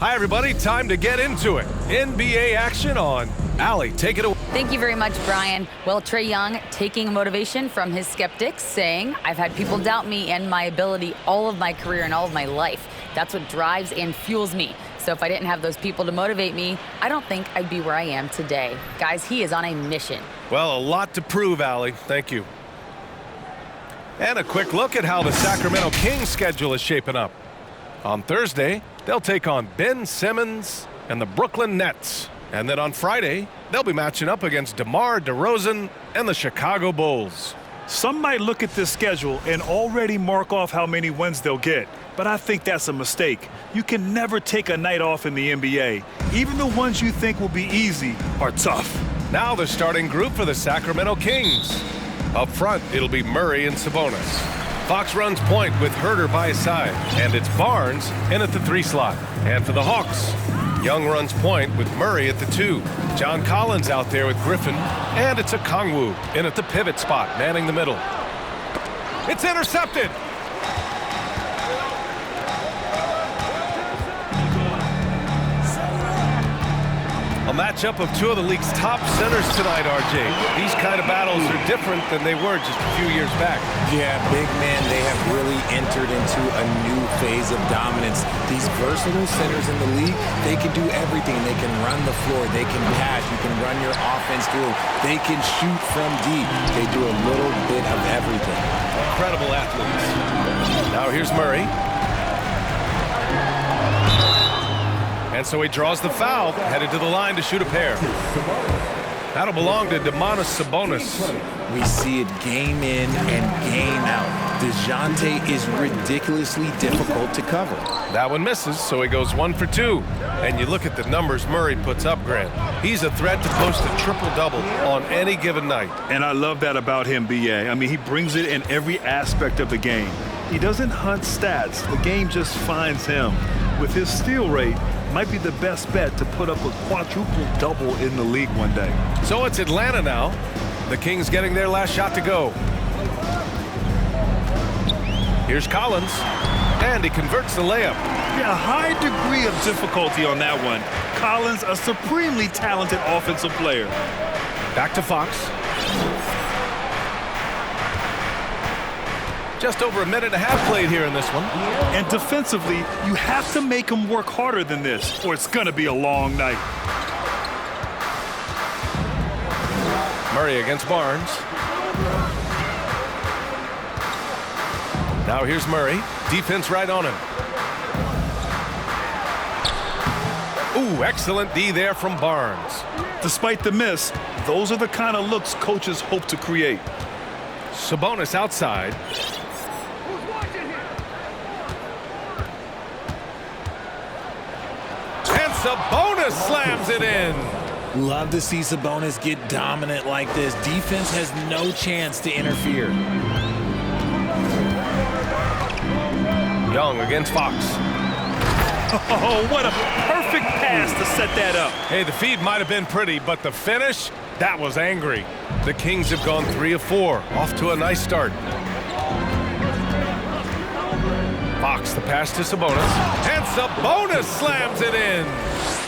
Hi, everybody. Time to get into it. NBA action on. Allie, take it away. Thank you very much, Brian. Well, Trae Young taking motivation from his skeptics, saying, I've had people doubt me and my ability all of my career and all of my life. That's what drives and fuels me. So if I didn't have those people to motivate me, I don't think I'd be where I am today. Guys, he is on a mission. Well, a lot to prove, Allie. Thank you. And a quick look at how the Sacramento Kings schedule is shaping up. On Thursday, they'll take on Ben Simmons and the Brooklyn Nets. And then on Friday, they'll be matching up against DeMar DeRozan and the Chicago Bulls. Some might look at this schedule and already mark off how many wins they'll get. But I think that's a mistake. You can never take a night off in the NBA. Even the ones you think will be easy are tough. Now the starting group for the Sacramento Kings. Up front, it'll be Murray and Sabonis. Fox runs point with Herter by his side, and it's Barnes in at the 3 slot. And for the Hawks, Young runs point with Murray at the 2. John Collins out there with Griffin, and it's a Kongwu in at the pivot spot, manning the middle. It's intercepted. A matchup of 2 of the league's top centers tonight, RJ. These kind of battles are different than they were just a few years back. Yeah, big man, they have really entered into a new phase of dominance. These versatile centers in the league, they can do everything. They can run the floor, they can pass, you can run your offense through, they can shoot from deep. They do a little bit of everything. Incredible athletes. Now here's Murray. And so he draws the foul, headed to the line to shoot a pair. That'll belong to Domantas Sabonis. We see it game in and game out. DeJounte is ridiculously difficult to cover. That one misses, so he goes 1 for 2. And you look at the numbers Murray puts up, Grant. He's a threat to post a triple-double on any given night. And I love that about him, B.A. I mean, he brings it in every aspect of the game. He doesn't hunt stats. The game just finds him. With his steal rate, might be the best bet to put up a quadruple double in the league one day. So it's Atlanta now. The Kings getting their last shot to go. Here's Collins, and he converts the layup. Yeah, a high degree of difficulty on that one. Collins, a supremely talented offensive player. Back to Fox. Just over a minute and a half played here in this one. And defensively, you have to make him work harder than this, or it's going to be a long night. Murray against Barnes. Now here's Murray. Defense right on him. Ooh, excellent D there from Barnes. Despite the miss, those are the kind of looks coaches hope to create. Sabonis outside. Sabonis slams it in. Love to see Sabonis get dominant like this. Defense has no chance to interfere. Young against Fox. Oh, what a perfect pass to set that up. Hey, the feed might have been pretty, but the finish, that was angry. The Kings have gone 3 of 4, off to a nice start. Fox, the pass to Sabonis, and Sabonis slams it in.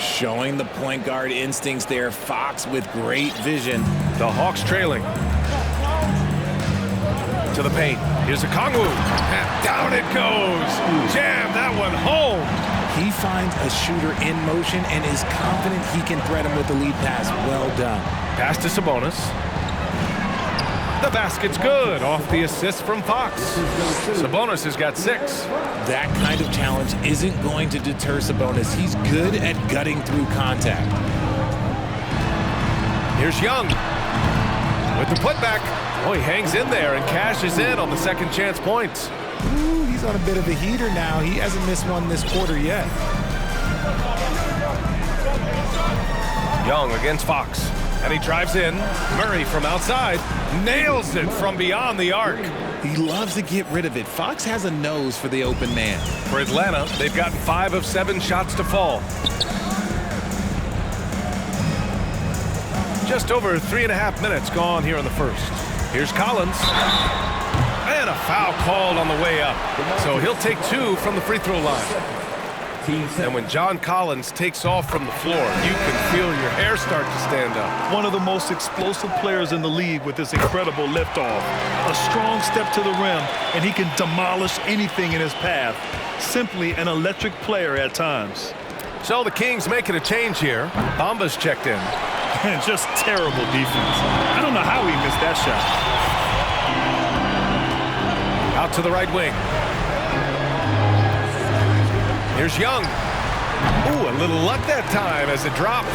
Showing the point guard instincts there. Fox with great vision. The Hawks trailing. To the paint. Here's a Kongwu, and down it goes. Jam that one home. He finds a shooter in motion and is confident he can thread him with the lead pass. Well done. Pass to Sabonis. The basket's good off the assist from Fox. Sabonis has got 6. That kind of challenge isn't going to deter Sabonis. He's good at gutting through contact. Here's Young with the putback. Oh, he hangs in there and cashes in on the second chance points. Ooh, he's on a bit of a heater now. He hasn't missed one this quarter yet. Young against Fox. And he drives in. Murray from outside nails it from beyond the arc. He loves to get rid of it. Fox has a nose for the open man. For Atlanta, they've gotten 5 of 7 shots to fall. Just over 3.5 minutes gone here in the first. Here's Collins. And a foul called on the way up. So he'll take 2 from the free throw line. And when John Collins takes off from the floor, you can feel your hair start to stand up. One of the most explosive players in the league with this incredible liftoff. A strong step to the rim, and he can demolish anything in his path. Simply an electric player at times. So the Kings making a change here. Bamba's checked in. And just terrible defense. I don't know how he missed that shot. Out to the right wing. Here's Young. Ooh, a little luck that time as it drops.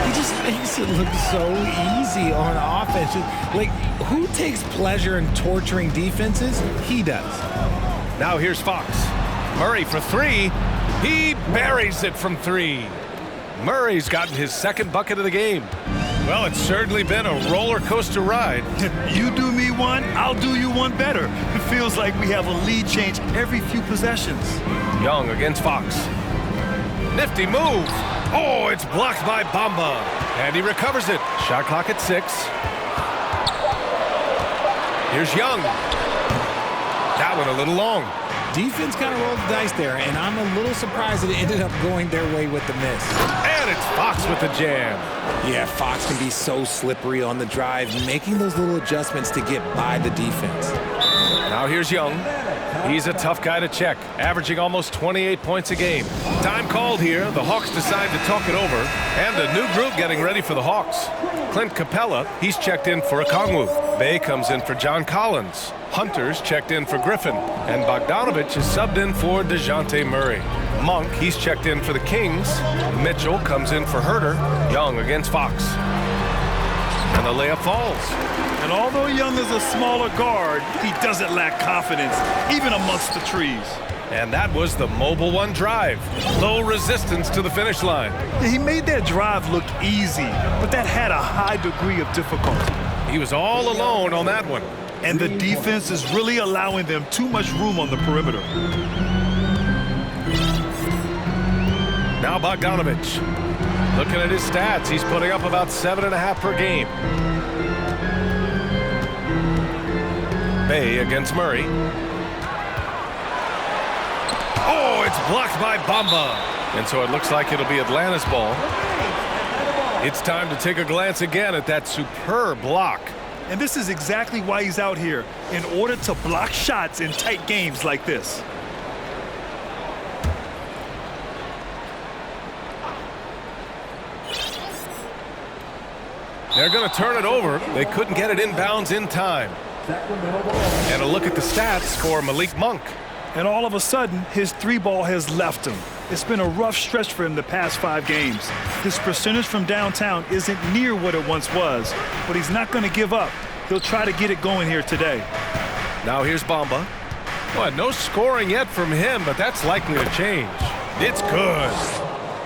He just makes it look so easy on offense. Like, who takes pleasure in torturing defenses? He does. Now here's Fox. Murray for three. He buries it from three. Murray's gotten his second bucket of the game. Well, it's certainly been a roller coaster ride. You do me one, I'll do you one better. It feels like we have a lead change every few possessions. Young against Fox. Nifty move. Oh, it's blocked by Bamba. And he recovers it. Shot clock at 6. Here's Young. That one a little long. Defense kind of rolled the dice there, and I'm a little surprised that it ended up going their way with the miss. And it's Fox with the jam. Yeah, Fox can be so slippery on the drive, making those little adjustments to get by the defense. Now here's Young. He's a tough guy to check, averaging almost 28 points a game. Time called here. The Hawks decide to talk it over, and a new group getting ready for the Hawks. Clint Capella, he's checked in for Okongwu. Bay comes in for John Collins. Hunter's checked in for Griffin, and Bogdanovich is subbed in for DeJounte Murray. Monk, he's checked in for the Kings. Mitchell comes in for Herter. Young against Fox. And the layup falls. And although Young is a smaller guard, he doesn't lack confidence, even amongst the trees. And that was the Mobile One drive. Low resistance to the finish line. He made that drive look easy, but that had a high degree of difficulty. He was all alone on that one. And the defense is really allowing them too much room on the perimeter. Now Bogdanovich. Looking at his stats, he's putting up about 7.5 per game. Bay against Murray. Oh, it's blocked by Bamba. And so it looks like it'll be Atlanta's ball. It's time to take a glance again at that superb block. And this is exactly why he's out here, in order to block shots in tight games like this. They're going to turn it over. They couldn't get it inbounds in time. And a look at the stats for Malik Monk. And all of a sudden, his three ball has left him. It's been a rough stretch for him the past 5 games. His percentage from downtown isn't near what it once was, but he's not going to give up. He'll try to get it going here today. Now here's Bamba. Well, no scoring yet from him, but that's likely to change. It's good.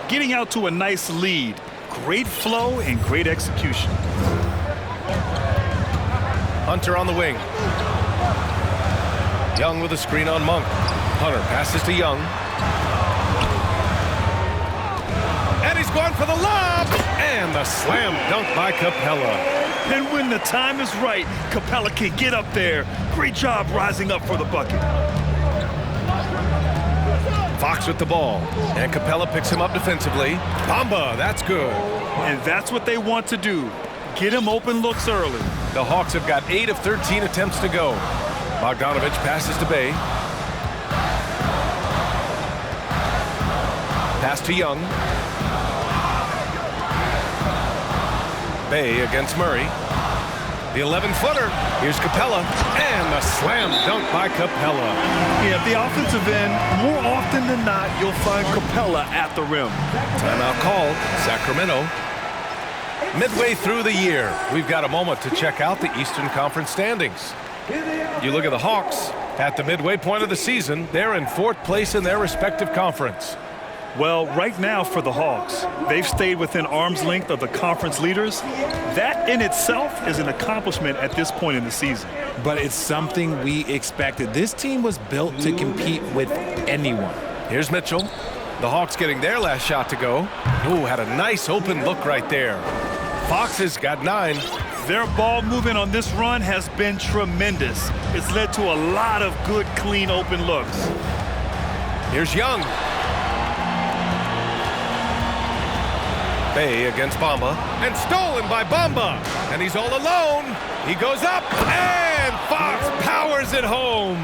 Getting out to a nice lead. Great flow and great execution. Hunter on the wing. Young with a screen on Monk. Hunter passes to Young. And he's going for the lob! And the slam dunk by Capella. And when the time is right, Capella can get up there. Great job rising up for the bucket. Fox with the ball. And Capella picks him up defensively. Bamba, that's good. And that's what they want to do. Get him open looks early. The Hawks have got 8 of 13 attempts to go. Bogdanovich passes to Bay. Pass to Young. Bay against Murray. The 11-footer. Here's Capella. And the slam dunk by Capella. Yeah, the offensive end, more often than not, you'll find Capella at the rim. Timeout called. Sacramento. Midway through the year, we've got a moment to check out the Eastern Conference standings. You look at the Hawks. At the midway point of the season, they're in 4th place in their respective conference. Well, right now for the Hawks, they've stayed within arm's length of the conference leaders. That in itself is an accomplishment at this point in the season. But it's something we expected. This team was built to compete with anyone. Here's Mitchell. The Hawks getting their last shot to go. Ooh, had a nice open look right there. Fox has got 9. Their ball movement on this run has been tremendous. It's led to a lot of good, clean, open looks. Here's Young. Bay against Bamba, and stolen by Bamba. And he's all alone. He goes up, and Fox powers it home.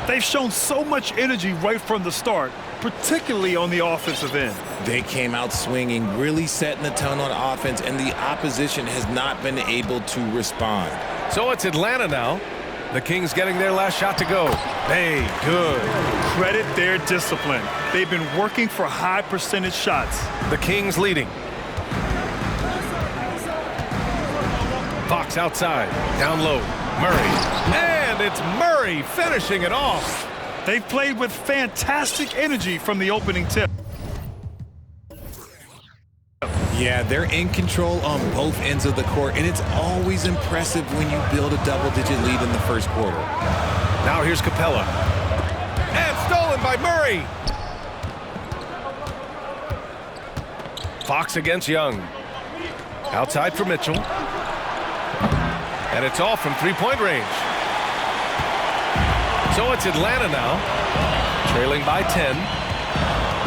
They've shown so much energy right from the start, particularly on the offensive end. They came out swinging, really setting the tone on offense, and the opposition has not been able to respond. So it's Atlanta now. The Kings getting their last shot to go. Bay, good. Credit their discipline. They've been working for high percentage shots. The Kings leading. Fox outside, down low, Murray. And it's Murray finishing it off. They've played with fantastic energy from the opening tip. Yeah, they're in control on both ends of the court, and it's always impressive when you build a double-digit lead in the first quarter. Now here's Capella. And stolen by Murray. Fox against Young. Outside for Mitchell. And it's off from three-point range. So it's Atlanta now, trailing by 10.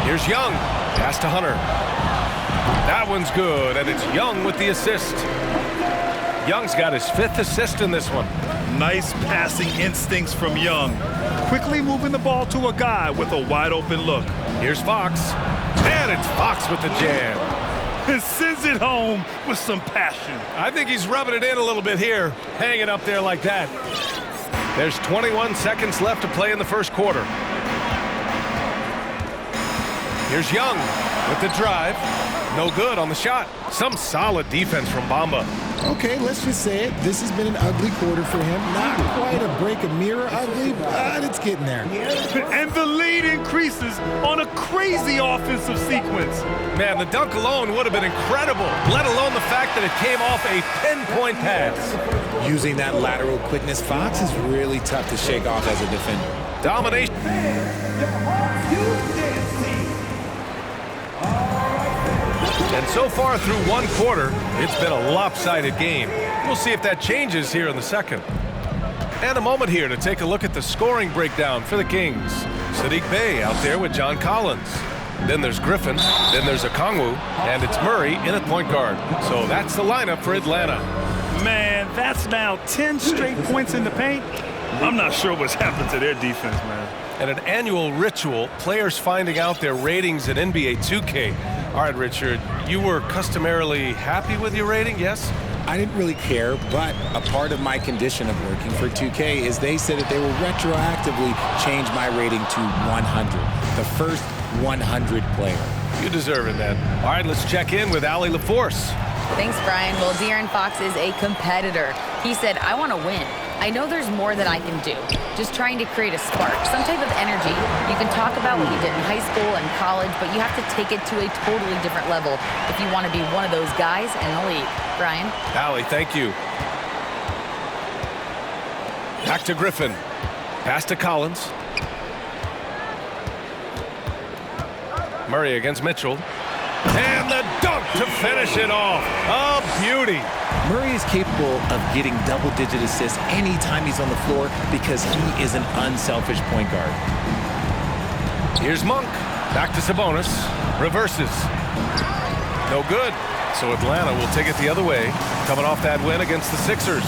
Here's Young. Pass to Hunter. That one's good, and it's Young with the assist. Young's got his 5th assist in this one. Nice passing instincts from Young. Quickly moving the ball to a guy with a wide-open look. Here's Fox. And it's Fox with the jam. And sends it home with some passion. I think he's rubbing it in a little bit here, hanging up there like that. There's 21 seconds left to play in the first quarter. Here's Young with the drive. No good on the shot. Some solid defense from Bamba. Okay, let's just say it. This has been an ugly quarter for him. Not quite a break a mirror ugly, but it's getting there. And the lead increases on a crazy offensive sequence. Man, the dunk alone would have been incredible, let alone the fact that it came off a pinpoint pass. Using that lateral quickness, Fox is really tough to shake off as a defender. Domination. And so far through one quarter, it's been a lopsided game. We'll see if that changes here in the second. And a moment here to take a look at the scoring breakdown for the Kings. Sadiq Bey out there with John Collins. Then there's Griffin, then there's Okongwu, and it's Murray in at point guard. So that's the lineup for Atlanta. Man, that's now 10 straight points in the paint. I'm not sure what's happened to their defense, man. And an annual ritual, players finding out their ratings in NBA 2K. All right, Richard, you were customarily happy with your rating, yes? I didn't really care, but a part of my condition of working for 2K is they said that they will retroactively change my rating to 100, the first 100 player. You deserve it, man. All right, let's check in with Allie LaForce. Thanks, Brian. Well, De'Aaron Fox is a competitor. He said, I want to win. I know there's more that I can do. Just trying to create a spark, some type of energy. You can talk about what you did in high school and college, but you have to take it to a totally different level if you want to be one of those guys in the league. Brian? Allie, thank you. Back to Griffin. Pass to Collins. Murray against Mitchell. And the dunk to finish it off. A beauty. Murray is capable of getting double-digit assists anytime he's on the floor because he is an unselfish point guard. Here's Monk. Back to Sabonis. Reverses. No good. So Atlanta will take it the other way, coming off that win against the Sixers.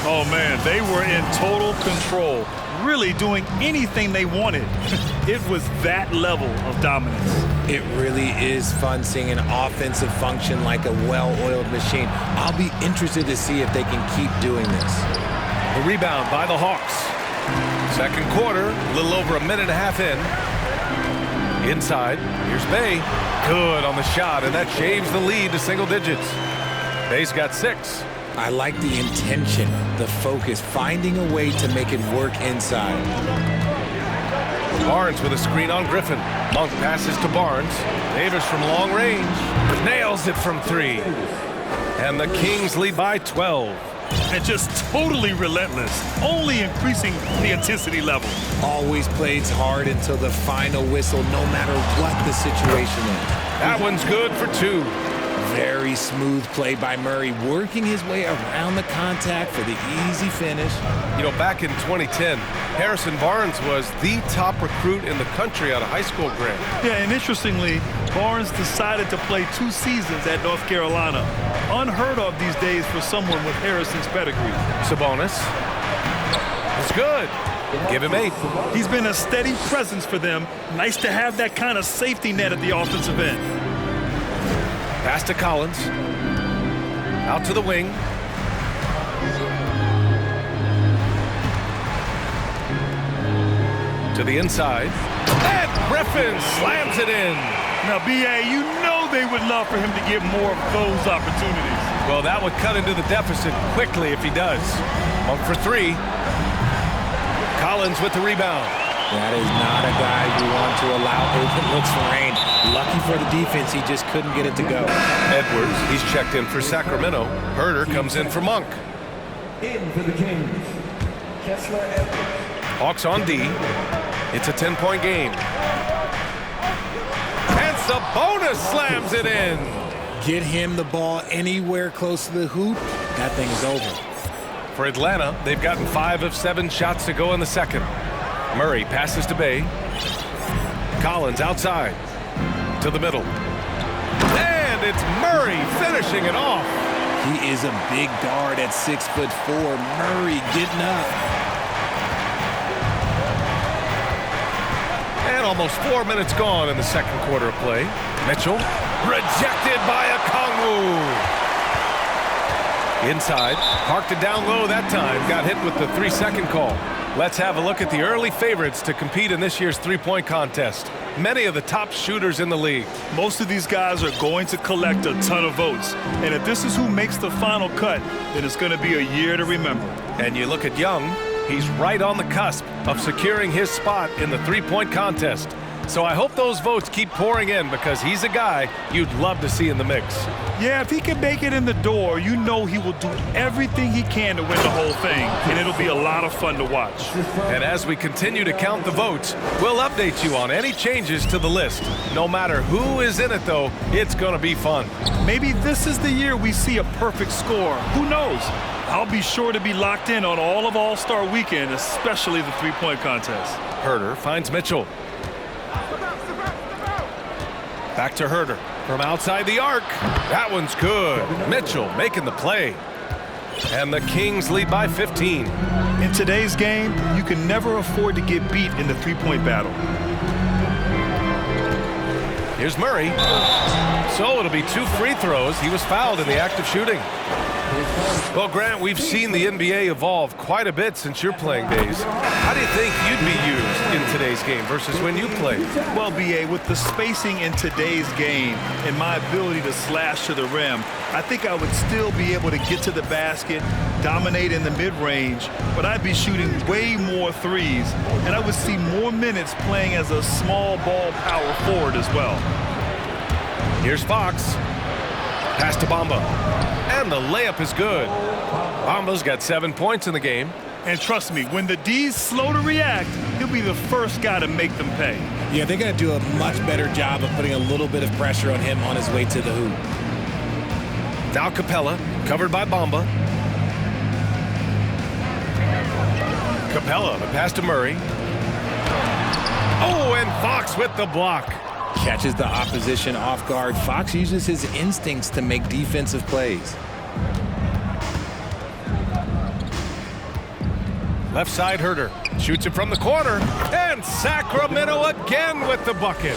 Oh, man, they were in total control, really doing anything they wanted. It was that level of dominance. It really is fun seeing an offensive function like a well-oiled machine. I'll be interested to see if they can keep doing this. The rebound by the Hawks. Second quarter, a little over a minute and a half in. Inside, here's Bey. Good on the shot, and that shaves the lead to single digits. Bey's got 6. I like the intention, the focus, finding a way to make it work inside. Barnes with a screen on Griffin. Monk passes to Barnes. Davis from long range. Nails it from 3. And the Kings lead by 12. And just totally relentless, only increasing the intensity level. Always plays hard until the final whistle, no matter what the situation is. That one's good for 2. Very smooth play by Murray, working his way around the contact for the easy finish. You know, back in 2010, Harrison Barnes was the top recruit in the country out of high school grad. Yeah, and interestingly, Barnes decided to play 2 seasons at North Carolina. Unheard of these days for someone with Harrison's pedigree. Sabonis. It's good. Give him 8. He's been a steady presence for them. Nice to have that kind of safety net at the offensive end. Pass to Collins. Out to the wing. To the inside. And Griffin slams it in. Now, B.A., you know they would love for him to get more of those opportunities. Well, that would cut into the deficit quickly if he does. Monk for 3. Collins with the rebound. That is not a guy you want to allow open looks for rain. Lucky for the defense, he just couldn't get it to go. Edwards, he's checked in for Sacramento. Herder comes in for Monk. In for the Kings, Kessler Edwards. Hawks on D. It's a 10-point game. And Sabonis slams it in. Get him the ball anywhere close to the hoop, that thing is over. For Atlanta, they've gotten 5 of 7 shots to go in the second. Murray passes to Bay. Collins outside to the middle. And it's Murray finishing it off. He is a big guard at 6'4". Murray getting up. And almost 4 minutes gone in the second quarter of play. Mitchell rejected by Okongwu. Inside, parked it down low that time. Got hit with the 3-second call. Let's have a look at the early favorites to compete in this year's three-point contest. Many of the top shooters in the league. Most of these guys are going to collect a ton of votes. And if this is who makes the final cut, then it's going to be a year to remember. And you look at Young, he's right on the cusp of securing his spot in the three-point contest. So I hope those votes keep pouring in because he's a guy you'd love to see in the mix. Yeah, if he can make it in the door, you know he will do everything he can to win the whole thing, and it'll be a lot of fun to watch. And as we continue to count the votes, we'll update you on any changes to the list. No matter who is in it, though, it's going to be fun. Maybe this is the year we see a perfect score. Who knows? I'll be sure to be locked in on all of All-Star Weekend, especially the three-point contest. Herder finds Mitchell. Back to Herder from outside the arc. That one's good. Mitchell making the play. And the Kings lead by 15. In today's game, you can never afford to get beat in the three-point battle. Here's Murray. So it'll be 2 free throws. He was fouled in the act of shooting. Well, Grant, we've seen the NBA evolve quite a bit since your playing days. How do you think you'd be used in today's game versus when you played? Well, B.A., with the spacing in today's game and my ability to slash to the rim, I think I would still be able to get to the basket, dominate in the mid-range, but I'd be shooting way more threes, and I would see more minutes playing as a small ball power forward as well. Here's Fox. Pass to Bamba. And the layup is good. Bamba's got 7 points in the game. And trust me, when the D's slow to react, he'll be the first guy to make them pay. Yeah, they're going to do a much better job of putting a little bit of pressure on him on his way to the hoop. Now Capella, covered by Bamba. Capella, the pass to Murray. Oh, and Fox with the block. Catches the opposition off guard. Fox uses his instincts to make defensive plays. Left side Herder. Shoots it from the corner. And Sacramento again with the bucket.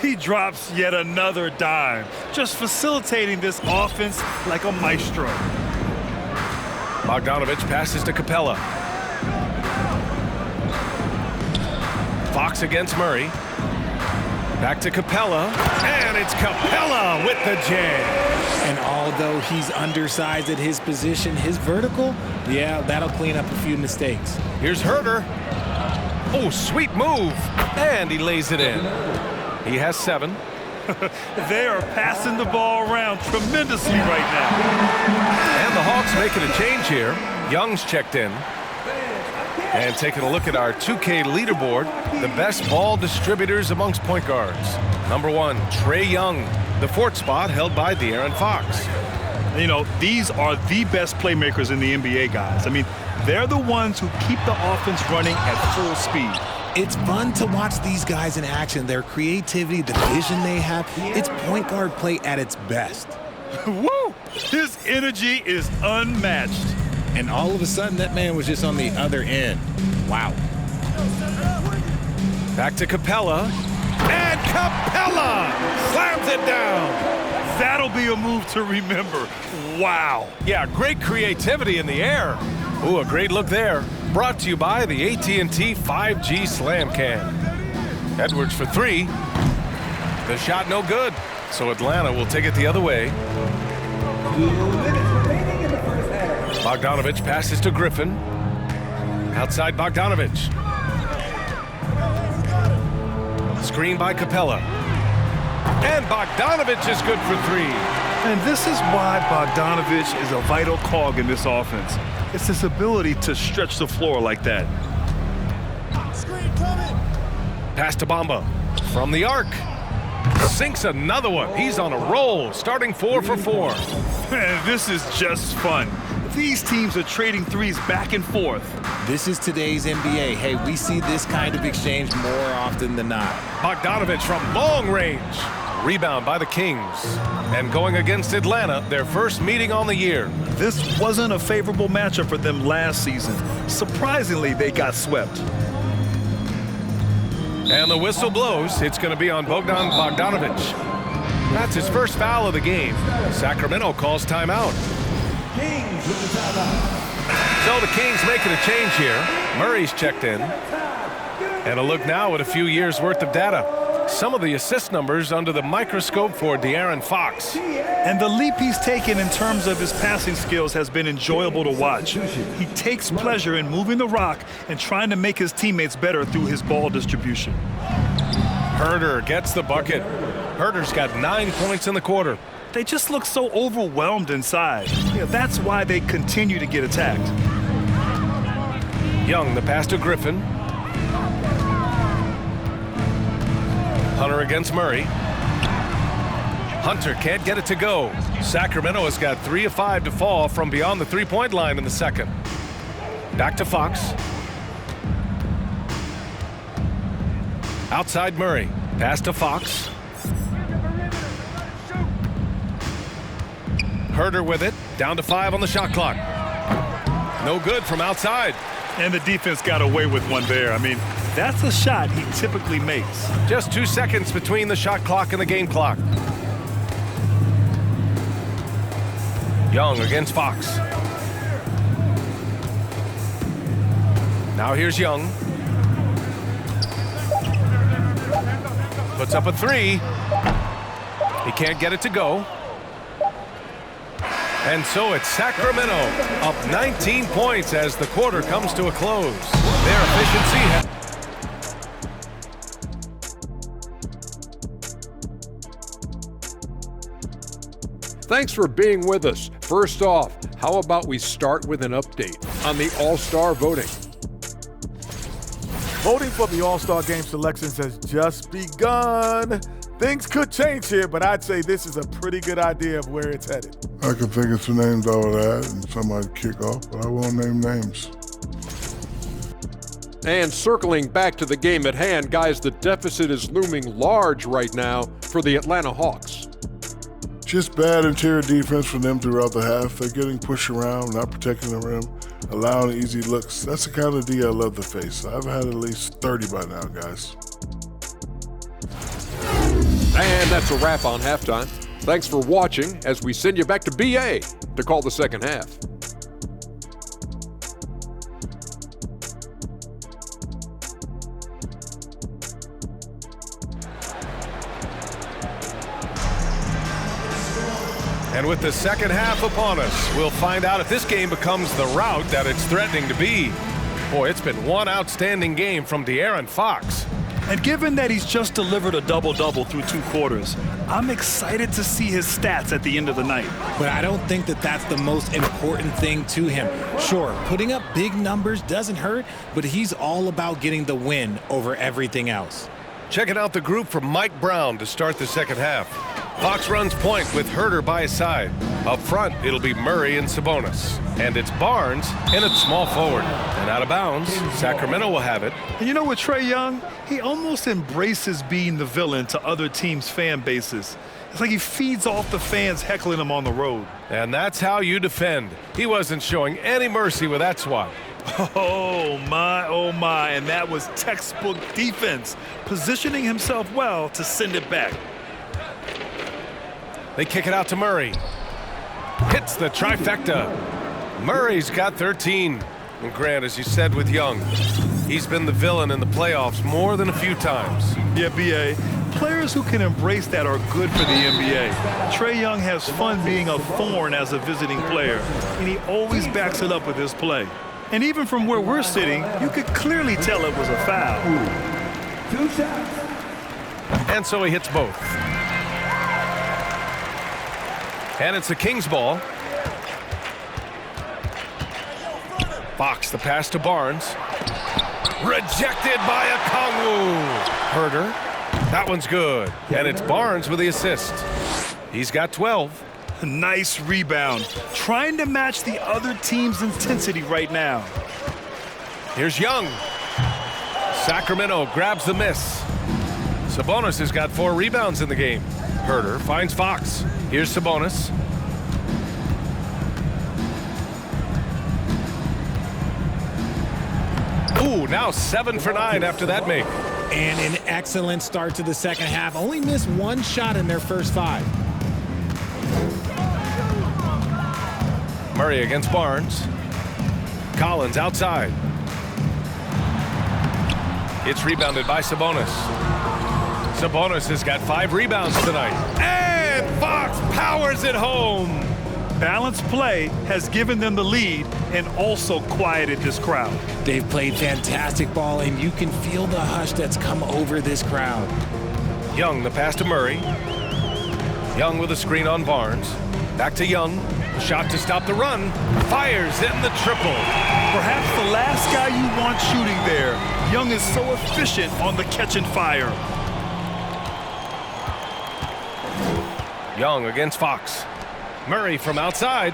He drops yet another dime, just facilitating this offense like a maestro. Bogdanovich passes to Capella. Fox against Murray. Back to Capella, and it's Capella with the jam. And although he's undersized at his position, his vertical, yeah, that'll clean up a few mistakes. Here's Herder. Oh, sweet move. And he lays it in. He has 7. They are passing the ball around tremendously right now. And the Hawks making a change here. Young's checked in. And taking a look at our 2K leaderboard, the best ball distributors amongst point guards. Number 1, Trae Young. The 4th spot held by De'Aaron Fox. You know, these are the best playmakers in the NBA, guys. I mean, they're the ones who keep the offense running at full speed. It's fun to watch these guys in action. Their creativity, the vision they have, it's point guard play at its best. Woo! His energy is unmatched. And all of a sudden, that man was just on the other end. Wow. Back to Capella. And Capella slams it down. That'll be a move to remember. Wow. Yeah, great creativity in the air. Ooh, a great look there. Brought to you by the AT&T 5G Slam Can. Edwards for three. The shot no good. So Atlanta will take it the other way. 2 minutes remaining in the first half. Bogdanovich passes to Griffin. Outside Bogdanovich. Screen by Capella. And Bogdanovich is good for three. And this is why Bogdanovich is a vital cog in this offense. It's his ability to stretch the floor like that. Pass to Bamba. From the arc. Sinks another one. He's on a roll, starting 4 for 4. Man, this is just fun. These teams are trading threes back and forth. This is today's NBA. Hey, we see this kind of exchange more often than not. Bogdanovich from long range. Rebound by the Kings. And going against Atlanta, their first meeting on the year. This wasn't a favorable matchup for them last season. Surprisingly, they got swept. And the whistle blows. It's going to be on Bogdan Bogdanovich. That's his first foul of the game. Sacramento calls timeout. Kings with the timeout. So the Kings making a change here. Murray's checked in. And a look now at a few years' worth of data. Some of the assist numbers under the microscope for De'Aaron Fox. And the leap he's taken in terms of his passing skills has been enjoyable to watch. He takes pleasure in moving the rock and trying to make his teammates better through his ball distribution. Herder gets the bucket. Herder's got 9 points in the quarter. They just look so overwhelmed inside. Yeah, that's why they continue to get attacked. Young, the pass to Griffin. Hunter against Murray. Hunter can't get it to go. Sacramento has got 3 of 5 to fall from beyond the three-point line in the second. Back to Fox. Outside Murray. Pass to Fox. Herder with it. Down to 5 on the shot clock. No good from outside. And the defense got away with one there. I mean, that's a shot he typically makes. Just 2 seconds between the shot clock and the game clock. Young against Fox. Now here's Young. Puts up a 3. He can't get it to go. And so it's Sacramento up 19 points as the quarter comes to a close. Their efficiency Thanks for being with us. First off, how about we start with an update on the All-Star voting? Voting for the All-Star Game selections has just begun. Things could change here, but I'd say this is a pretty good idea of where it's headed. I can think of some names out of that and somebody kick off, but I won't name names. And circling back to the game at hand, guys, the deficit is looming large right now for the Atlanta Hawks. Just bad interior defense from them throughout the half. They're getting pushed around, not protecting the rim, allowing easy looks. That's the kind of D I love to face. I've had at least 30 by now, guys. And that's a wrap on halftime. Thanks for watching as we send you back to BA to call the second half. And with the second half upon us, we'll find out if this game becomes the rout that it's threatening to be. Boy, it's been one outstanding game from De'Aaron Fox. And given that he's just delivered a double-double through 2 quarters, I'm excited to see his stats at the end of the night. But I don't think that that's the most important thing to him. Sure, putting up big numbers doesn't hurt, but he's all about getting the win over everything else. Checking out the group from Mike Brown to start the second half. Fox runs point with Herder by his side. Up front, it'll be Murray and Sabonis. And it's Barnes and it's small forward. And out of bounds, Sacramento will have it. And you know what, Trae Young? He almost embraces being the villain to other teams' fan bases. It's like he feeds off the fans heckling him on the road. And that's how you defend. He wasn't showing any mercy with that swat. Oh my, and that was textbook defense, positioning himself well to send it back. They kick it out to Murray. Hits the trifecta. Murray's got 13. And Grant, as you said with Young, he's been the villain in the playoffs more than a few times. Yeah, B.A., players who can embrace that are good for the NBA. Trae Young has fun being a thorn as a visiting player, and he always backs it up with his play. And even from where we're sitting, you could clearly tell it was a foul. 2 shots. And so he hits both. And it's the Kings ball. Fox, the pass to Barnes. Rejected by Okongwu. Herder. That one's good. And it's Barnes with the assist. He's got 12. Nice rebound. Trying to match the other team's intensity right now. Here's Young. Sacramento grabs the miss. Sabonis has got 4 rebounds in the game. Herder finds Fox. Here's Sabonis. Ooh, now 7 for 9 after that make. And an excellent start to the second half. Only missed 1 shot in their first 5. Murray against Barnes. Collins outside. It's rebounded by Sabonis. Sabonis has got 5 rebounds tonight. And Fox powers it home. Balanced play has given them the lead and also quieted this crowd. They've played fantastic ball, and you can feel the hush that's come over this crowd. Young, the pass to Murray. Young with a screen on Barnes. Back to Young. The shot to stop the run. Fires in the triple. Perhaps the last guy you want shooting there. Young is so efficient on the catch and fire. Young against Fox. Murray from outside.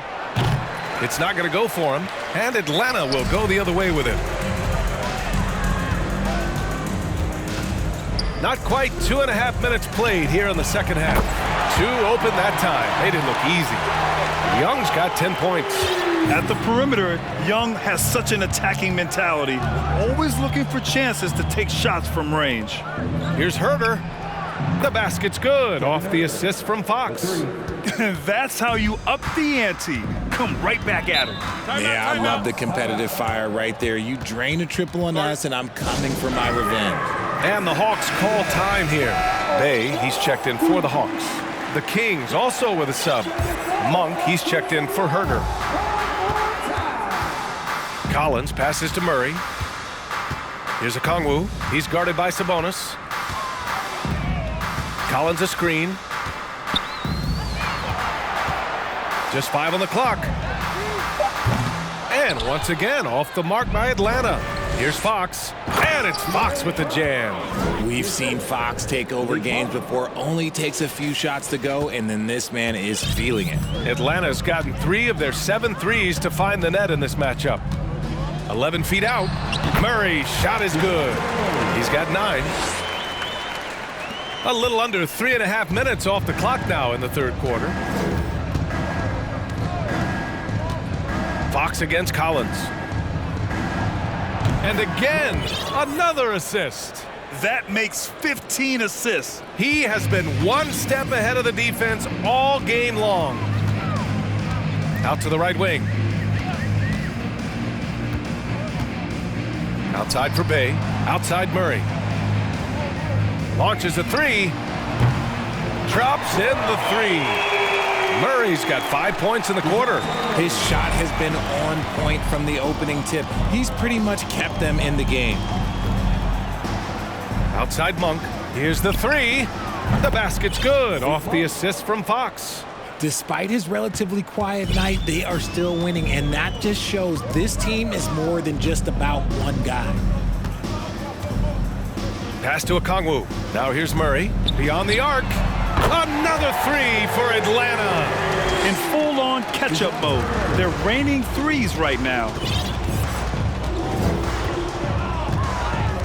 It's not going to go for him. And Atlanta will go the other way with it. Not quite 2.5 minutes played here in the second half. 2 open that time. They didn't look easy. Young's got 10 points. At the perimeter, Young has such an attacking mentality, always looking for chances to take shots from range. Here's Herder. The basket's good off the assist from Fox. That's how you up the ante. Come right back at him. Yeah, I love the competitive fire right there. You drain a triple on us, and I'm coming for my revenge. And the Hawks call time here. Bay, he's checked in for the Hawks. The Kings also with a sub. Monk, he's checked in for Herder. Collins passes to Murray. Here's Okongwu. He's guarded by Sabonis. Collins a screen. Just 5 on the clock. And once again, off the mark by Atlanta. Here's Fox. And it's Fox with the jam. We've seen Fox take over games before. Only takes a few shots to go, and then this man is feeling it. Atlanta's gotten 3 of their 7 threes to find the net in this matchup. 11 feet out. Murray's shot is good. He's got 9. A little under 3.5 minutes off the clock now in the third quarter. Fox against Collins. And again, another assist. That makes 15 assists. He has been 1 step ahead of the defense all game long. Out to the right wing. Outside for Bay. Outside Murray. Launches a 3. Drops in the 3. Murray's got 5 points in the quarter. His shot has been on point from the opening tip. He's pretty much kept them in the game. Outside Monk. Here's the 3. The basket's good off the assist from Fox. Despite his relatively quiet night, they are still winning, and that just shows this team is more than just about one guy. Pass to Okongwu. Now here's Murray. Beyond the arc. Another 3 for Atlanta. In full-on catch-up mode. They're raining threes right now.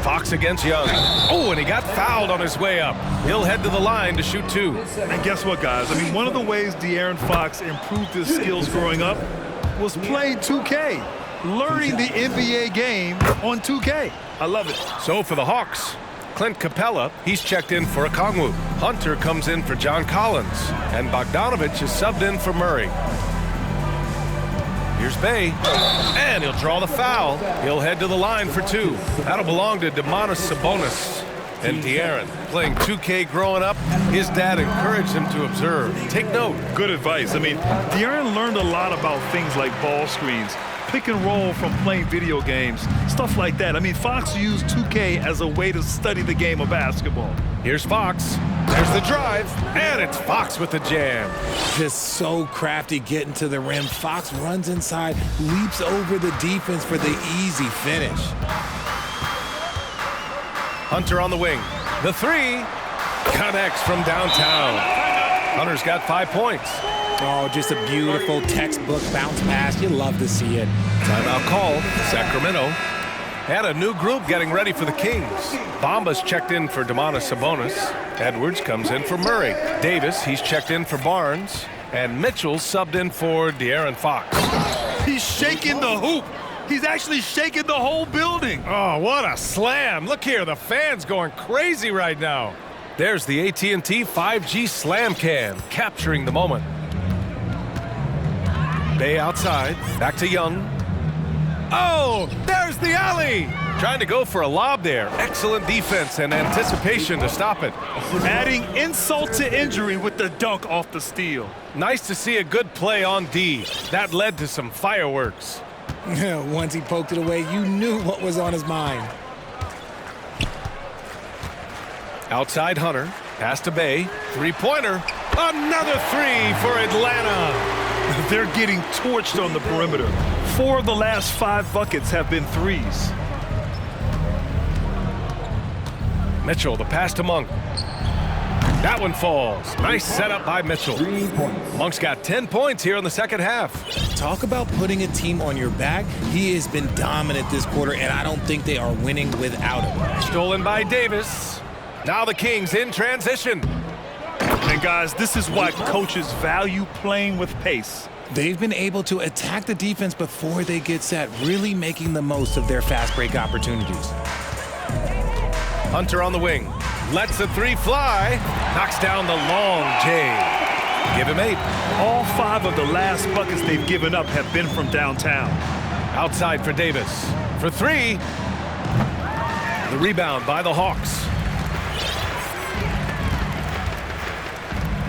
Fox against Young. Oh, and he got fouled on his way up. He'll head to the line to shoot 2. And guess what, guys? I mean, one of the ways De'Aaron Fox improved his skills growing up was playing 2K, learning the NBA game on 2K. I love it. So for the Hawks, Clint Capella, he's checked in for Okongwu. Hunter comes in for John Collins. And Bogdanovich is subbed in for Murray. Here's Bay, and he'll draw the foul. He'll head to the line for 2. That'll belong to Sabonis. And De'Aaron, playing 2K growing up, his dad encouraged him to observe. Take note. Good advice. I mean, De'Aaron learned a lot about things like ball screens, pick and roll from playing video games, stuff like that. I mean, Fox used 2K as a way to study the game of basketball. Here's Fox. There's the drive, and it's Fox with the jam. Just so crafty getting to the rim. Fox runs inside, leaps over the defense for the easy finish. Hunter on the wing. The 3 connects from downtown. Hunter's got 5 points. Oh, just a beautiful textbook bounce pass. You love to see it. Timeout call, Sacramento. And a new group getting ready for the Kings. Bamba's checked in for Sabonis. Edwards comes in for Murray. Davis, he's checked in for Barnes. And Mitchell subbed in for De'Aaron Fox. He's shaking the hoop. He's actually shaking the whole building. Oh, what a slam. Look here, the fans going crazy right now. There's the AT&T 5G Slam Cam, capturing the moment. Bay outside, back to Young. Oh, there's the alley. Trying to go for a lob there. Excellent defense and anticipation to stop it. Adding insult to injury with the dunk off the steal. Nice to see a good play on D. That led to some fireworks. Once he poked it away, you knew what was on his mind. Outside Hunter, pass to Bay, 3-pointer. Another 3 for Atlanta. They're getting torched on the perimeter. 4 of the last 5 buckets have been threes. Mitchell, the pass to Monk. That one falls. Nice setup by Mitchell. 3 points. Monk's got 10 points here in the second half. Talk about putting a team on your back. He has been dominant this quarter, and I don't think they are winning without him. Stolen by Davis. Now the Kings in transition. And guys, this is why coaches value playing with pace. They've been able to attack the defense before they get set, really making the most of their fast break opportunities. Hunter on the wing. Lets the 3 fly. Knocks down the long J. Give him 8. All 5 of the last buckets they've given up have been from downtown. Outside for Davis. For 3. The rebound by the Hawks.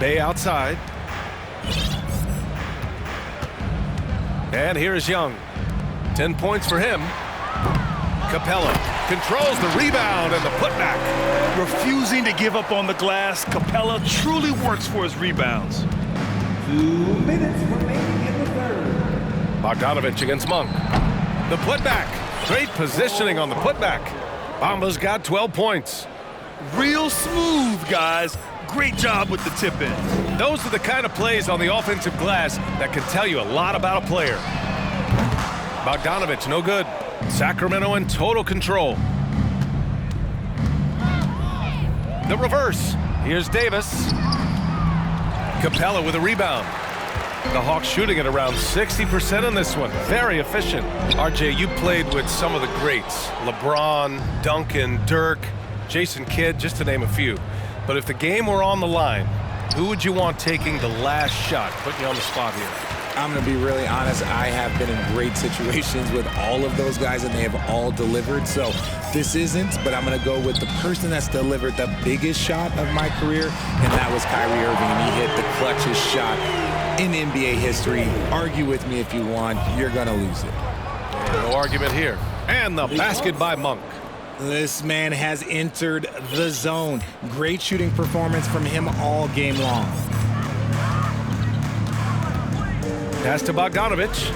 Bay outside. And here's Young. 10 points for him. Capella controls the rebound and the putback. Refusing to give up on the glass, Capella truly works for his rebounds. 2 minutes remaining in the third. Bogdanovich against Monk. The putback. Great positioning on the putback. Bamba's got 12 points. Real smooth, guys. Great job with the tip in. Those are the kind of plays on the offensive glass that can tell you a lot about a player. Bogdanovich, no good. Sacramento in total control. The reverse. Here's Davis. Capella with a rebound. The Hawks shooting at around 60% in this one. Very efficient. RJ, you played with some of the greats. LeBron, Duncan, Dirk, Jason Kidd, just to name a few. But if the game were on the line, who would you want taking the last shot? Putting you on the spot here. I'm going to be really honest. I have been in great situations with all of those guys, and they have all delivered. So this isn't, but I'm going to go with the person that's delivered the biggest shot of my career, and that was Kyrie Irving. And he hit the clutchest shot in NBA history. Argue with me if you want. You're going to lose it. No argument here. And the basket by Monk. This man has entered the zone. Great shooting performance from him all game long. Pass to Bogdanovich.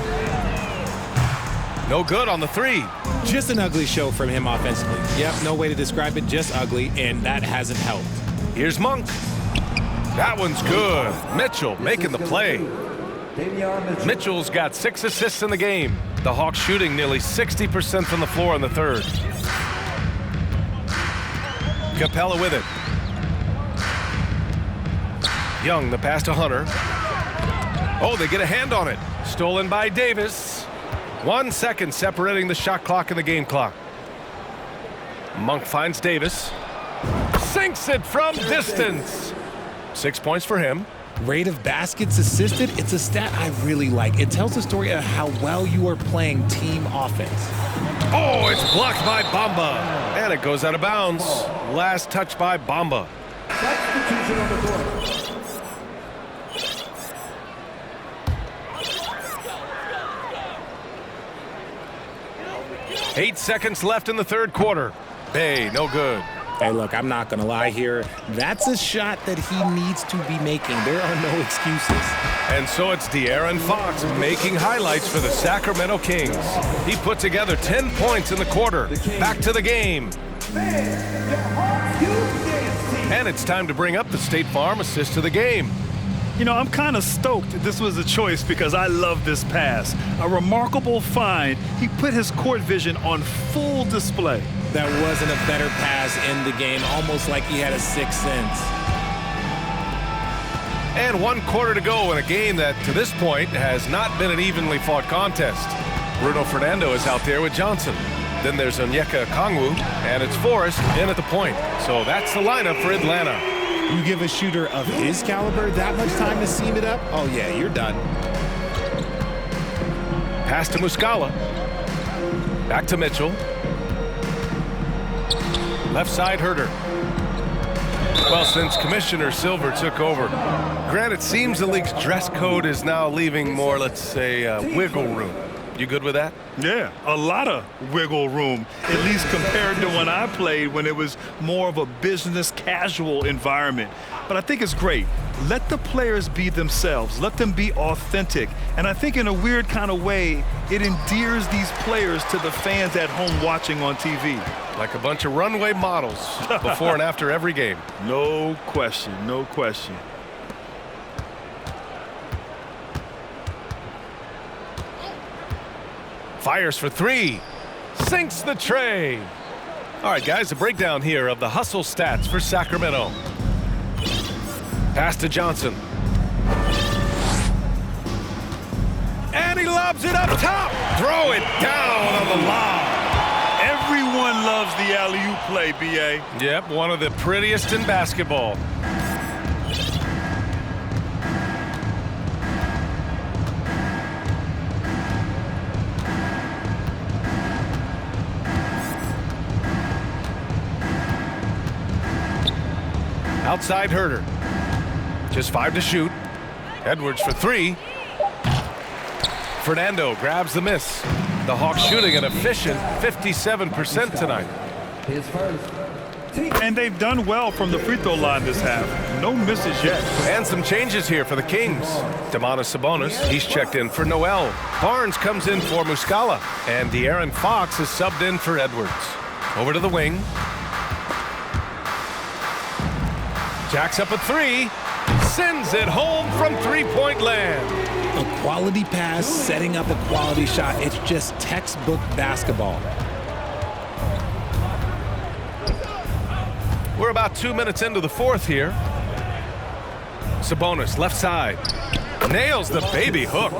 No good on the 3. Just an ugly show from him offensively. Yep, no way to describe it, just ugly, and that hasn't helped. Here's Monk. That one's good. Mitchell making the play. Mitchell's got 6 assists in the game. The Hawks shooting nearly 60% from the floor in the third. Capella with it. Young, the pass to Hunter. Oh, they get a hand on it. Stolen by Davis. 1 second separating the shot clock and the game clock. Monk finds Davis. Sinks it from distance. 6 points for him. Rate of baskets assisted, it's a stat I really like. It tells the story of how well you are playing team offense. Oh, it's blocked by Bamba. And it goes out of bounds. Last touch by Bamba. Substitution on the court. 8 seconds left in the third quarter. Bay, no good. Hey, look, I'm not going to lie here. That's a shot that he needs to be making. There are no excuses. And so it's De'Aaron Fox making highlights for the Sacramento Kings. He put together 10 points in the quarter. Back to the game. And it's time to bring up the State Farm assist to the game. You know, I'm kind of stoked this was a choice because I love this pass. A remarkable find. He put his court vision on full display. That wasn't a better pass in the game, almost like he had a sixth sense. And 1 quarter to go in a game that, to this point, has not been an evenly fought contest. Bruno Fernando is out there with Johnson. Then there's Onyeka Okongwu, and it's Forrest in at the point. So that's the lineup for Atlanta. You give a shooter of his caliber that much time to seam it up? Oh, yeah, you're done. Pass to Muscala. Back to Mitchell. Left side, Herter. Well, since Commissioner Silver took over, Grant, it seems the league's dress code is now leaving more, let's say, wiggle room. You good with that? Yeah, a lot of wiggle room, at least compared to when I played, when it was more of a business casual environment. But I think it's great. Let the players be themselves. Let them be authentic. And I think in a weird kind of way, it endears these players to the fans at home watching on TV. Like a bunch of runway models before and after every game. No question, no question. Fires for 3. Sinks the tray. All right, guys, a breakdown here of the hustle stats for Sacramento. Pass to Johnson. And he lobs it up top. Throw it down on the lob. Everyone loves the alley-oop play, B.A. Yep, one of the prettiest in basketball. Outside Herter. Just 5 to shoot. Edwards for 3. Fernando grabs the miss. The Hawks shooting an efficient 57% tonight. His first. And they've done well from the free throw line this half. No misses yet. And some changes here for the Kings. Domantas Sabonis, he's checked in for Noel. Barnes comes in for Muscala. And De'Aaron Fox is subbed in for Edwards. Over to the wing. Jacks up a 3. Sends it home from three-point land. A quality pass, setting up a quality shot. It's just textbook basketball. We're about 2 minutes into the fourth here. Sabonis, left side. Nails the baby hook.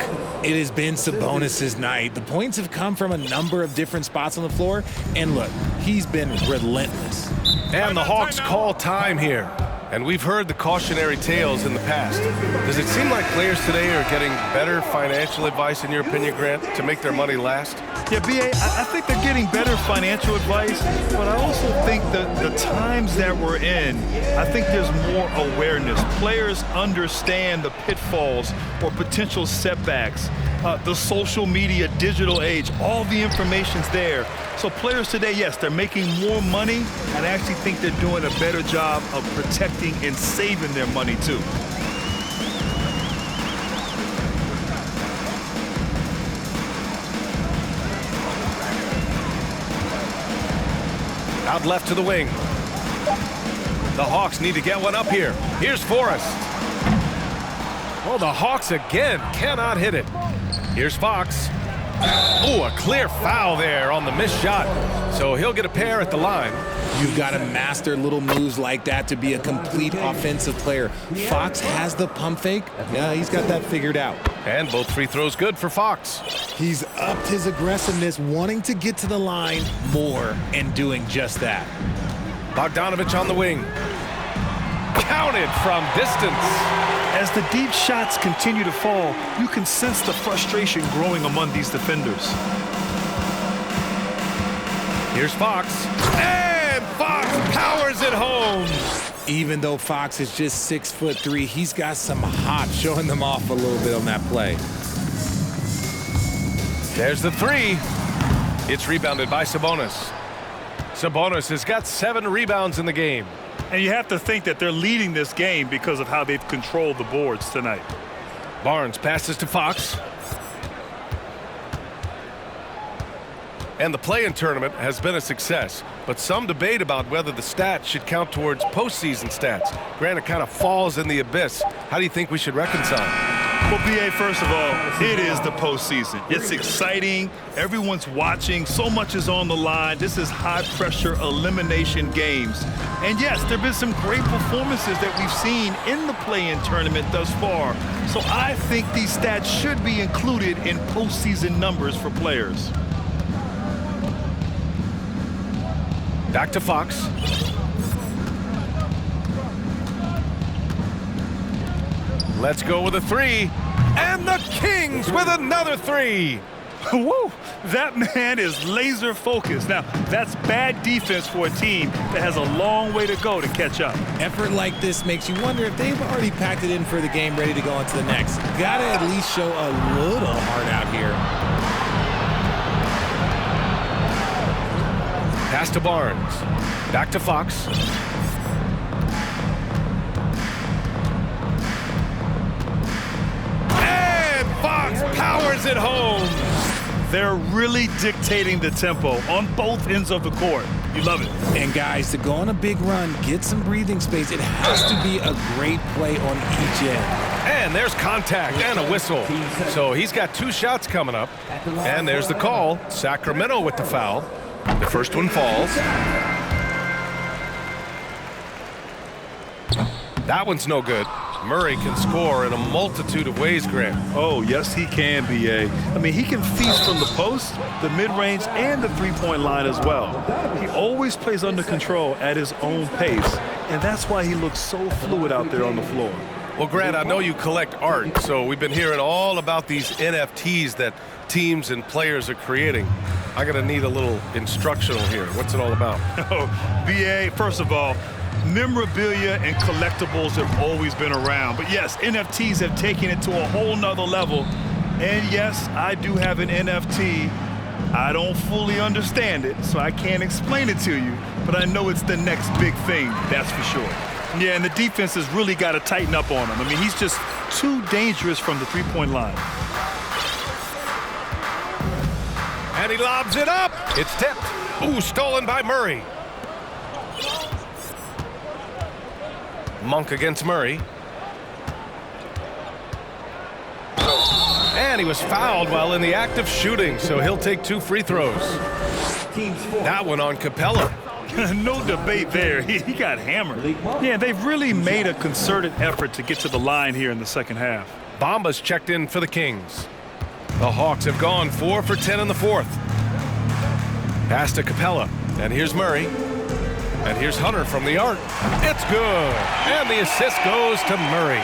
It has been Sabonis' night. The points have come from a number of different spots on the floor. And look, he's been relentless. And the Hawks call time here. And we've heard the cautionary tales in the past. Does it seem like players today are getting better financial advice, in your opinion, Grant, to make their money last? Yeah, B.A., I think they're getting better financial advice, but I also think that the times that we're in, I think there's more awareness. Players understand the pitfalls or potential setbacks. The social media, digital age, all the information's there. So players today, yes, they're making more money, and I actually think they're doing a better job of protecting and saving their money too. Out left to the wing. The Hawks need to get one up here. Here's Forrest. Oh, the Hawks again cannot hit it. Here's Fox. Oh, a clear foul there on the missed shot. So he'll get a pair at the line. You've got to master little moves like that to be a complete offensive player. Fox has the pump fake. Yeah, he's got that figured out. And both free throws good for Fox. He's upped his aggressiveness, wanting to get to the line more and doing just that. Bogdanovich on the wing. Counted from distance. As the deep shots continue to fall, you can sense the frustration growing among these defenders. Here's Fox. And Fox powers it home. Even though Fox is just 6'3", he's got some hop, showing them off a little bit on that play. There's the three. It's rebounded by Sabonis. Sabonis has got 7 rebounds in the game. And you have to think that they're leading this game because of how they've controlled the boards tonight. Barnes passes to Fox. And the play-in tournament has been a success, but some debate about whether the stats should count towards postseason stats. Granted, kind of falls in the abyss. How do you think we should reconcile? Well, BA, first of all, it is the postseason. It's exciting. Everyone's watching. So much is on the line. This is high-pressure elimination games. And yes, there have been some great performances that we've seen in the play-in tournament thus far. So I think these stats should be included in postseason numbers for players. Back to Fox. Let's go with a three. And the Kings with another three. Woo! That man is laser focused. Now, that's bad defense for a team that has a long way to go to catch up. Effort like this makes you wonder if they've already packed it in for the game, ready to go on to the next. Gotta at least show a little heart out here. Pass to Barnes. Back to Fox. And Fox powers it home. They're really dictating the tempo on both ends of the court. You love it. And guys, to go on a big run, get some breathing space, it has to be a great play on each end. And there's contact and a whistle. So he's got 2 shots coming up. And there's the call. Sacramento with the foul. The first one falls. That one's no good. Murray can score in a multitude of ways, Grant. Oh, yes, he can, B.A. I mean, he can feast from the post, the mid-range, and the three-point line as well. He always plays under control at his own pace, and that's why he looks so fluid out there on the floor. Well, Grant, I know you collect art, so we've been hearing all about these NFTs that teams and players are creating. I'm going to need a little instructional here. What's it all about? Oh, B.A., first of all, memorabilia and collectibles have always been around. But yes, NFTs have taken it to a whole nother level. And yes, I do have an NFT. I don't fully understand it, so I can't explain it to you. But I know it's the next big thing, that's for sure. Yeah, and the defense has really got to tighten up on him. I mean, he's just too dangerous from the three-point line. And he lobs it up. It's tipped. Ooh, stolen by Murray. Monk against Murray. And he was fouled while in the act of shooting, so he'll take 2 free throws. That one on Capella. No debate there. He got hammered. Yeah, they've really made a concerted effort to get to the line here in the second half. Bamba's checked in for the Kings. The Hawks have gone 4 for 10 in the fourth. Pass to Capella. And here's Murray. And here's Hunter from the arc. It's good. And the assist goes to Murray.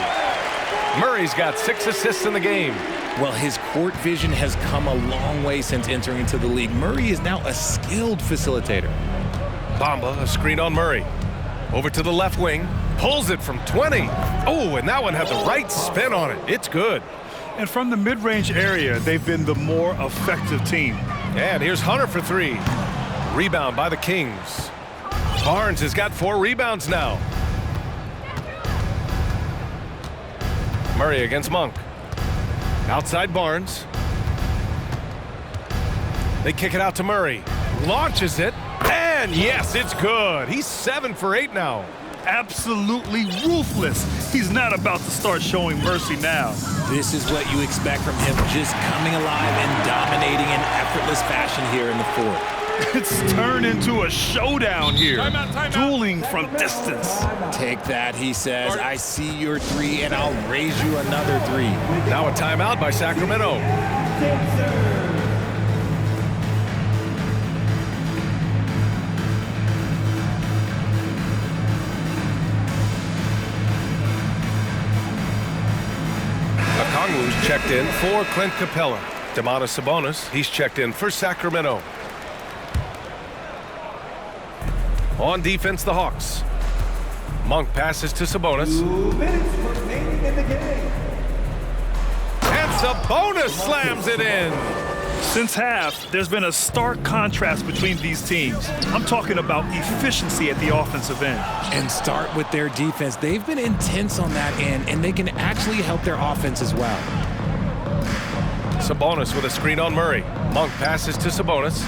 Murray's got 6 assists in the game. Well, his court vision has come a long way since entering into the league. Murray is now a skilled facilitator. Bamba, a screen on Murray. Over to the left wing. Pulls it from 20. Oh, and that one had the right spin on it. It's good. And from the mid-range area, they've been the more effective team. And here's Hunter for 3. Rebound by the Kings. Barnes has got 4 rebounds now. Murray against Monk. Outside Barnes. They kick it out to Murray. Launches it. And yes, it's good. He's 7 for 8 now. absolutely ruthless. He's not about to start showing mercy now. This is what you expect from him, just coming alive and dominating in effortless fashion here in the fourth. It's turned into a showdown here. Timeout. Dueling from distance. Take that, he says. I see your three, and I'll raise you another three. Now a timeout by Sacramento. Okongwu's checked in for Clint Capella. Domantas Sabonis, he's checked in for Sacramento. On defense, the Hawks. Monk passes to Sabonis. 2 minutes remaining in the game. And Sabonis slams it in. Since half, there's been a stark contrast between these teams. I'm talking about efficiency at the offensive end. And start with their defense. They've been intense on that end, and they can actually help their offense as well. Sabonis with a screen on Murray. Monk passes to Sabonis.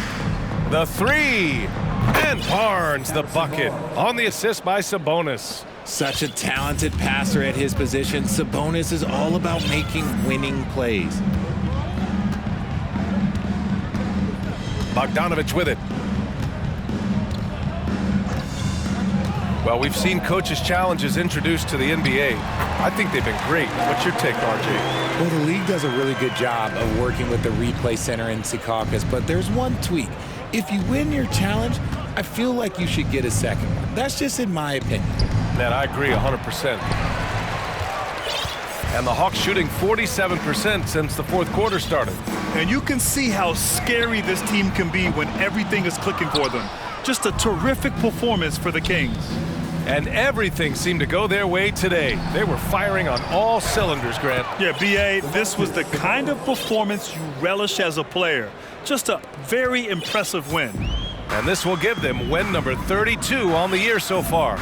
The three. And Barnes the bucket on the assist by Sabonis. Such a talented passer at his position. Sabonis is all about making winning plays. Bogdanovich with it. Well, we've seen coaches' challenges introduced to the NBA. I think they've been great. What's your take, RJ? Well, the league does a really good job of working with the replay center in Secaucus, but there's one tweak. If you win your challenge, I feel like you should get a second one. That's just in my opinion. Man, I agree 100%. And the Hawks shooting 47% since the fourth quarter started. And you can see how scary this team can be when everything is clicking for them. Just a terrific performance for the Kings. And everything seemed to go their way today. They were firing on all cylinders, Grant. Yeah, B.A., this was the kind of performance you relish as a player. Just a very impressive win. And this will give them win number 32 on the year so far.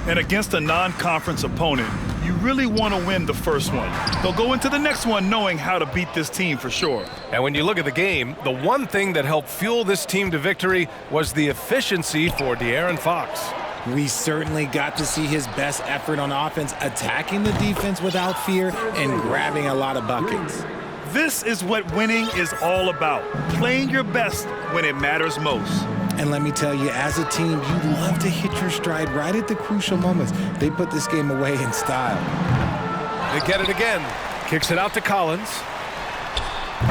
And against a non-conference opponent, you really want to win the first one. They'll go into the next one knowing how to beat this team for sure. And when you look at the game, the one thing that helped fuel this team to victory was the efficiency for De'Aaron Fox. We certainly got to see his best effort on offense, attacking the defense without fear and grabbing a lot of buckets. This is what winning is all about, playing your best when it matters most. And let me tell you, as a team, you love to hit your stride right at the crucial moments. They put this game away in style. They get it again. Kicks it out to Collins.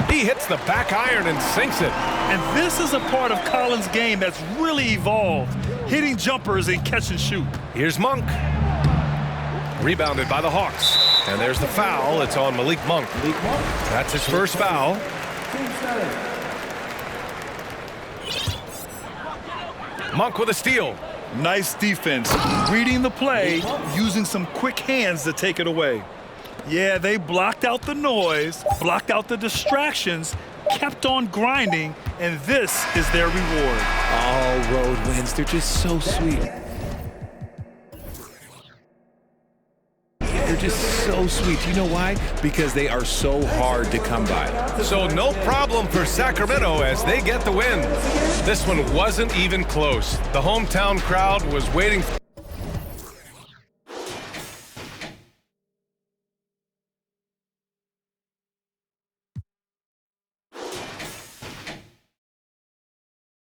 He hits the back iron and sinks it. And this is a part of Collins' game that's really evolved, hitting jumpers and catch and shoot. Here's Monk. Rebounded by the Hawks. And there's the foul. It's on Malik Monk. That's his first foul. Monk with a steal. Nice defense, reading the play, using some quick hands to take it away. Yeah, they blocked out the noise, blocked out the distractions, kept on grinding, and this is their reward. All road wins, they're just so sweet. They're just so sweet. You know why? Because they are so hard to come by. So no problem for Sacramento as they get the win. This one wasn't even close. The hometown crowd was waiting.